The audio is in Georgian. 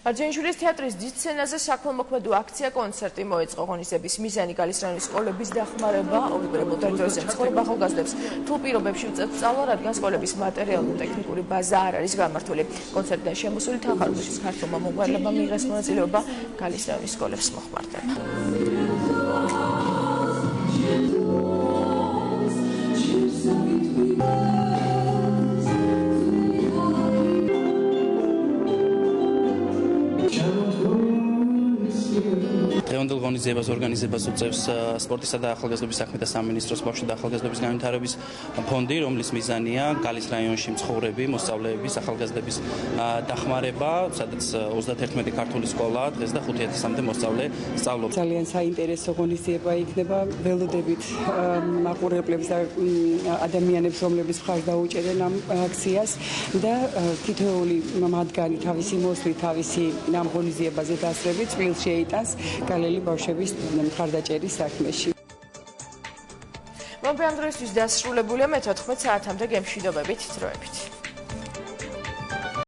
მარჯანიშვილის თეატრის დიდ სცენაზე საქველმოქმედო აქცია კონცერტი მოეწყო. ღონისძიების მიზანი გალის რაიონის სკოლების დახმარება, ობიექტურ ტერიტორიაზე მცხოვრებ ახალგაზრდებს რთულ პირობებში უწევთ სწავლა, რადგან სკოლების მატერიალურ-ტექნიკური ბაზა არ არის გამართული. კონცერტიდან შემოსული თანხმობის ქართულმა მომღერლებმა მიიღეს მონაწილეობა, გალის რაიონის სკოლებს მოხმარდება. დღევანდელ ღონისძიებას ორგანიზებას უწევს სპორტისა და ახალგაზრდობის საქმეთა სამინისტროს ბავშვთა და ახალგაზრდობის განვითარების ფონდი, რომლის მიზანია გალის რაიონში მცხოვრები მოსწავლეების, ახალგაზრდების დახმარება, სადაც 31 ქართული სკოლა დღეს და 5000-მდე მოსწავლე სწავლობს. ძალიან საინტერესო ღონისძიება იქნება, ველოდებით მაყურებლებს და ადამიანებს, რომლებიც მხარს დაუჭერენ ამ აქციას და თითოეული მათგანი თავისი მოსვლით, თავისი ამ ღონისძიებაზე დასწრებით წვლილს შეიტანს გალელი ბავშვების მხარდაჭერის საქმეში. მომდევნო დღისთვის დასრულებულია მე 14 საათამდე გემშვიდობებით დროებით.